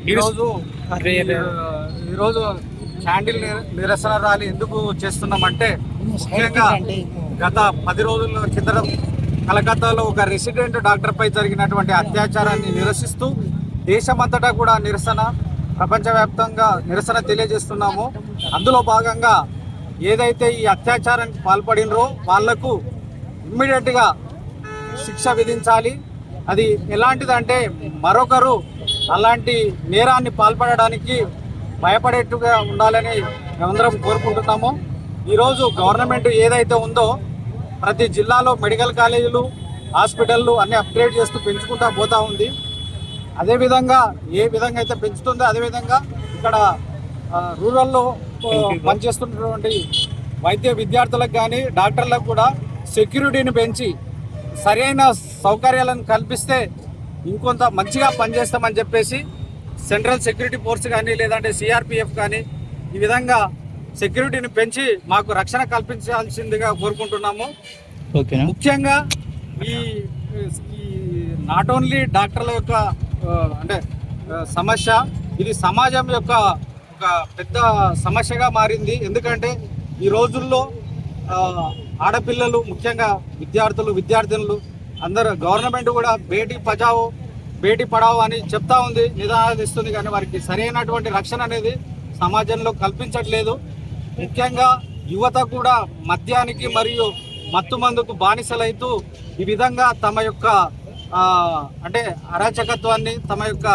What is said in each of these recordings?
ఈరోజు క్యాండిల్ నిరసన ర్యాలీ ఎందుకు చేస్తున్నామంటే, ముఖ్యంగా గత 10 రోజుల కింద కలకత్తాలో ఒక రెసిడెంట్ డాక్టర్పై జరిగినటువంటి అత్యాచారాన్ని నిరసిస్తూ దేశమంతటా కూడా ప్రపంచవ్యాప్తంగా నిరసన తెలియజేస్తున్నాము. అందులో భాగంగా ఏదైతే ఈ అత్యాచారానికి పాల్పడినరో వాళ్లకు ఇమ్మీడియట్గా శిక్ష విధించాలి. అది ఎలాంటిదంటే, మరొకరు అలాంటి నేరాన్ని పాల్పడడానికి భయపడేట్టుగా ఉండాలని మేమందరం కోరుకుంటున్నాము. ఈరోజు గవర్నమెంట్ ఏదైతే ఉందో ప్రతి జిల్లాలో మెడికల్ కాలేజీలు, హాస్పిటళ్ళు అన్నీ అప్గ్రేడ్ చేస్తూ పెంచుకుంటూ పోతూ ఉంది. అదేవిధంగా ఏ విధంగా అయితే పెంచుతుందో అదేవిధంగా ఇక్కడ రూరల్లో పనిచేస్తున్నటువంటి వైద్య విద్యార్థులకు కానీ డాక్టర్లకు కూడా సెక్యూరిటీని పెంచి సరైన సౌకర్యాలను కల్పిస్తే ఇంకొంత మంచిగా పనిచేస్తామని చెప్పేసి సెంట్రల్ సెక్యూరిటీ ఫోర్స్ కానీ లేదంటే సిఆర్పిఎఫ్ కానీ ఈ విధంగా సెక్యూరిటీని పెంచి మాకు రక్షణ కల్పించాల్సిందిగా కోరుకుంటున్నాము. ముఖ్యంగా ఈ నాట్ ఓన్లీ డాక్టర్ల యొక్క అంటే సమస్య, ఇది సమాజం యొక్క ఒక పెద్ద సమస్యగా మారింది. ఎందుకంటే ఈ రోజుల్లో ఆడపిల్లలు, ముఖ్యంగా విద్యార్థులు అందరూ గవర్నమెంట్ కూడా బేటీ బచావో బేటీ పడావో అని చెప్తా ఉంది, నిదానాలు ఇస్తుంది, కానీ వారికి సరైనటువంటి రక్షణ అనేది సమాజంలో కల్పించట్లేదు. ముఖ్యంగా యువత కూడా మద్యానికి మరియు మత్తు మందుకు బానిసలైతూ ఈ విధంగా తమ యొక్క అంటే అరాచకత్వాన్ని, తమ యొక్క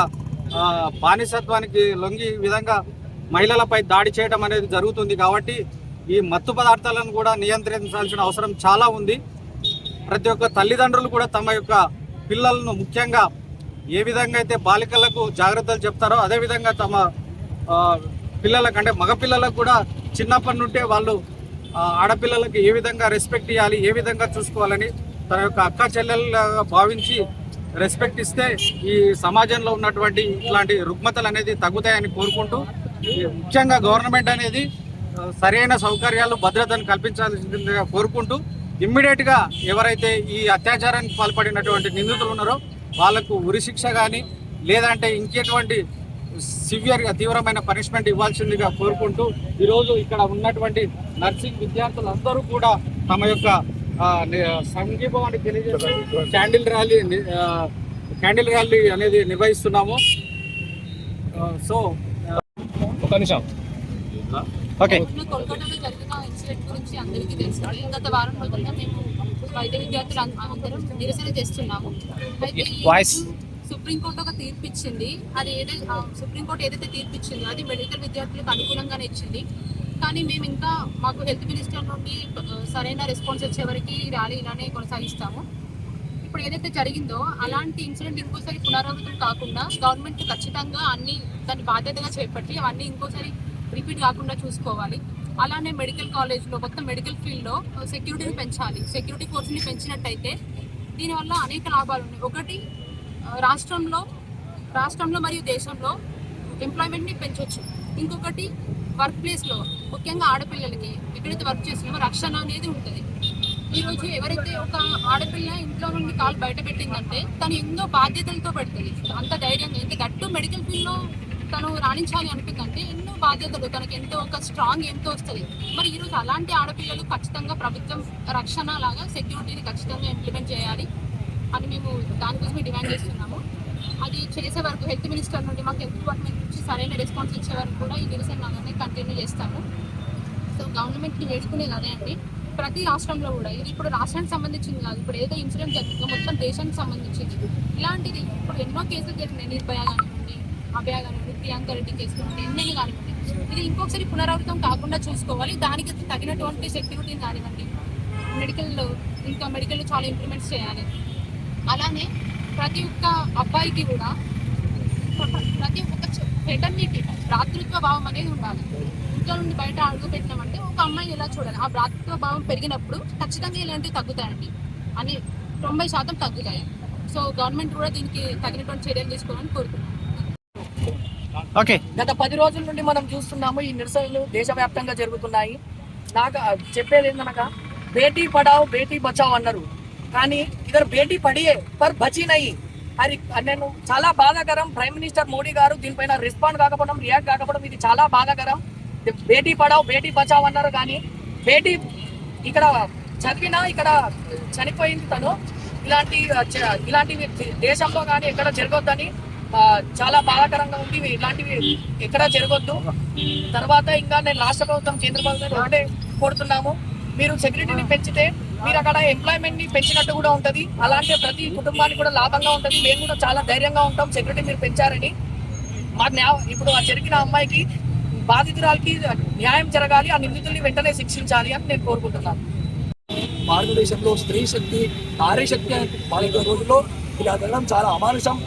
బానిసత్వానికి లొంగి ఈ విధంగా మహిళలపై దాడి చేయడం అనేది జరుగుతుంది. కాబట్టి ఈ మత్తు పదార్థాలను కూడా నియంత్రించాల్సిన అవసరం చాలా ఉంది. ప్రతి ఒక్క తల్లిదండ్రులు కూడా తమ యొక్క పిల్లలను, ముఖ్యంగా ఏ విధంగా అయితే బాలికలకు జాగ్రత్తలు చెప్తారో అదేవిధంగా తమ పిల్లలకు అంటే మగపిల్లలకు కూడా చిన్నప్పటి నుండే వాళ్ళు ఆడపిల్లలకు ఏ విధంగా రెస్పెక్ట్ ఇవ్వాలి, ఏ విధంగా చూసుకోవాలని తన యొక్క అక్క చెల్లెలుగా భావించి రెస్పెక్ట్ ఇస్తే ఈ సమాజంలో ఉన్నటువంటి ఇట్లాంటి రుగ్మతలు అనేది తగ్గుతాయని కోరుకుంటూ, ముఖ్యంగా గవర్నమెంట్ అనేది సరైన సౌకర్యాలు, భద్రతను కల్పించాల్సిందిగా కోరుకుంటూ, ఇమ్మీడియట్గా ఎవరైతే ఈ అత్యాచారానికి పాల్పడినటువంటి నిందితులు ఉన్నారో వాళ్లకు ఉరిశిక్ష కానీ లేదంటే ఇంకెటువంటి సివియర్గా తీవ్రమైన పనిష్మెంట్ ఇవ్వాల్సిందిగా కోరుకుంటూ, ఈరోజు ఇక్కడ ఉన్నటువంటి నర్సింగ్ విద్యార్థులందరూ కూడా తమ యొక్క సంఘీభావాన్ని తెలియజేస్తూ క్యాండిల్ ర్యాలీ అనేది నిర్వహిస్తున్నాము. సో ఒక నిమిషం. ఓకే, కోల్కతాలో జరిగిన ఇన్సిడెంట్ గురించి అందరికీ తెలుసు. గత వారం రోజులుగా మేము వైద్య విద్యార్థులు అందరం నిరసన చేస్తున్నాము. అయితే సుప్రీంకోర్టు ఒక తీర్పు ఇచ్చింది. అది సుప్రీంకోర్టు ఏదైతే తీర్పు ఇచ్చిందో అది మెడికల్ విద్యార్థులకు అనుకూలంగానే ఇచ్చింది. కానీ మేము ఇంకా మాకు హెల్త్ మినిస్టర్ నుండి సరైన రెస్పాన్స్ వచ్చే వరకు ర్యాలీ ఇలానే కొనసాగిస్తాము. ఇప్పుడు ఏదైతే జరిగిందో అలాంటి ఇన్సిడెంట్ ఇంకోసారి పునరావృతం కాకుండా గవర్నమెంట్ ఖచ్చితంగా దాన్ని బాధ్యతగా చేపట్టి అవన్నీ ఇంకోసారి రిపీట్ కాకుండా చూసుకోవాలి. అలానే మెడికల్ కాలేజ్లో మొత్తం మెడికల్ ఫీల్డ్లో సెక్యూరిటీని పెంచాలి. సెక్యూరిటీ ఫోర్స్ని పెంచినట్టయితే దీనివల్ల అనేక లాభాలు ఉన్నాయి. ఒకటి, రాష్ట్రంలో రాష్ట్రంలో మరియు దేశంలో ఎంప్లాయ్మెంట్ని పెంచవచ్చు. ఇంకొకటి వర్క్ ప్లేస్లో ముఖ్యంగా ఆడపిల్లలకి ఎక్కడైతే వర్క్ చేస్తున్నామో రక్షణ అనేది ఉంటుంది. ఈరోజు ఎవరైతే ఒక ఆడపిల్ల ఇంట్లో నుండి కాలు బయట పెట్టిందంటే తను ఎన్నో బాధ్యతలతో పెడుతుంది. అంత ధైర్యంగా ఎంత గట్టు మెడికల్ ఫీల్డ్లో తను రాణించాలి అనుకుందంటే ఎన్నో బాధ్యతలు తనకి ఎంతో ఒక స్ట్రాంగ్ ఎంతో వస్తుంది. మరి ఈరోజు అలాంటి ఆడపిల్లలు ఖచ్చితంగా ప్రభుత్వం రక్షణ లాగా సెక్యూరిటీని ఖచ్చితంగా ఇంప్లిమెంట్ చేయాలి అని మేము దానికోసమే డిమాండ్ చేస్తున్నాము. అది చేసే వరకు హెల్త్ మినిస్టర్ నుండి మాకు హెల్త్ డిపార్ట్మెంట్ నుంచి సరైన రెస్పాన్స్ ఇచ్చే వరకు కూడా ఈ నిరసన అలానే కంటిన్యూ చేస్తాము. సో గవర్నమెంట్ని వేసుకునేది అదే అండి. ప్రతి రాష్ట్రంలో కూడా ఇది ఇప్పుడు రాష్ట్రానికి సంబంధించింది కాదు, ఇప్పుడు ఏదో ఇన్సిడెంట్ జరిగిందో మొత్తం దేశానికి సంబంధించింది. ఇలాంటిది ఇప్పుడు ఎన్నో కేసులు జరిగినాయి, నిర్భయ కానివ్వండి, అభయ కానివ్వండి, ప్రియాంక రెడ్డి కేసు కానివ్వండి, ఎన్నెన్ని కానివ్వండి. ఇది ఇంకొకసారి పునరావృతం కాకుండా చూసుకోవాలి. దానికి తగినటువంటి సెక్యూరిటీని కానివ్వండి, మెడికల్లో చాలా ఇంప్లిమెంట్స్ చేయాలి. అలానే ప్రతి ఒక్క అబ్బాయికి కూడా ప్రతి ఒక్క ఫెటర్నిటీ భ్రాతృత్వ భావం అనేది ఉండాలి. ఇంట్లో నుండి బయట అడుగు పెట్టినామంటే ఒక అమ్మాయిని ఎలా చూడాలి, ఆ భ్రాతృత్వ భావం పెరిగినప్పుడు ఖచ్చితంగా ఇలాంటివి తగ్గుతాయండి అని 90% తగ్గుతాయి. సో గవర్నమెంట్ కూడా దీనికి తగినటువంటి చర్యలు తీసుకోవాలని కోరుతున్నాను. ఓకే, గత 10 రోజుల నుండి మనం చూస్తున్నాము ఈ నిరసనలు దేశవ్యాప్తంగా జరుగుతున్నాయి. నాకు చెప్పేది ఏంటనగా బేటీ పడావ్ బేటీ బచావ్ అన్నారు, కానీ ఇద్దరు బేటీ పడియే పర్ బచీ నహీ. అది నేను చాలా బాధాకరం. ప్రైమ్ మినిస్టర్ మోడీ గారు దీనిపైన రెస్పాండ్ కాకపోవడం, రియాక్ట్ కాకపోవడం ఇది చాలా బాధాకరం. బేటీ పడావ్ బేటీ బచావ్ అన్నారు, కానీ బేటీ ఇక్కడ చదివినా ఇక్కడ చనిపోయింది తను. ఇలాంటివి దేశంలో కానీ ఎక్కడ జరగొద్దని చాలా బాధాకరంగా ఉంది. ఇలాంటివి ఎక్కడ జరగొద్దు. తర్వాత ఇంకా నేను రాష్ట్ర ప్రభుత్వం, కేంద్ర ప్రభుత్వం ఒకటే కోరుతున్నాము, మీరు సెక్యూరిటీని పెంచితే మీరు అక్కడ ఎంప్లాయ్మెంట్ ని పెంచినట్టు కూడా ఉంటుంది. అలాంటి ప్రతి కుటుంబానికి కూడా లాభంగా ఉంటుంది. మేము కూడా చాలా ధైర్యంగా ఉంటాం సెక్యూరిటీ మీరు పెంచారని. ఇప్పుడు ఆ జరిగిన అమ్మాయికి బాధితురాలకి న్యాయం జరగాలి, ఆ నిందితుల్ని వెంటనే శిక్షించాలి అని నేను కోరుకుంటున్నాను. భారతదేశంలో స్త్రీ శక్తి, నారీ శక్తి వాళ్ళ రోజుల్లో ఇలా జరగడం చాలా అమానుషం.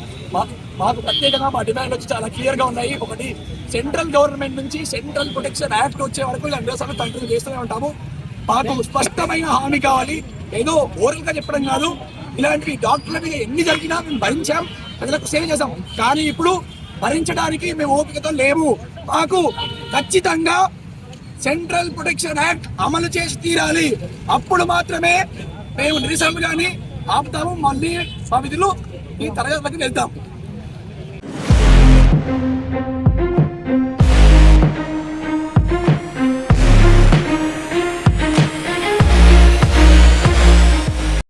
మాకు ప్రత్యేకంగా మా డిమాండ్ వచ్చి చాలా క్లియర్గా ఉన్నాయి. ఒకటి, సెంట్రల్ గవర్నమెంట్ నుంచి సెంట్రల్ ప్రొటెక్షన్ యాక్ట్ వచ్చే వరకు ఇలా నిరసన కంటిన్యూ చేస్తూనే ఉంటాము. మాకు స్పష్టమైన హామీ కావాలి, ఏదో ఓరల్గా చెప్పడం కాదు. ఇలాంటివి డాక్టర్ల మీద ఎన్ని జరిగినా మేము భరించాం, ప్రజలకు సేవ చేసాం. కానీ ఇప్పుడు భరించడానికి మేము ఓపికతో లేము. మాకు ఖచ్చితంగా సెంట్రల్ ప్రొటెక్షన్ యాక్ట్ అమలు చేసి తీరాలి. అప్పుడు మాత్రమే మేము నిరసనలు కానీ ఆపుతాము, మళ్ళీ మా విధులు ఈ తరగతులకు వెళ్తాం.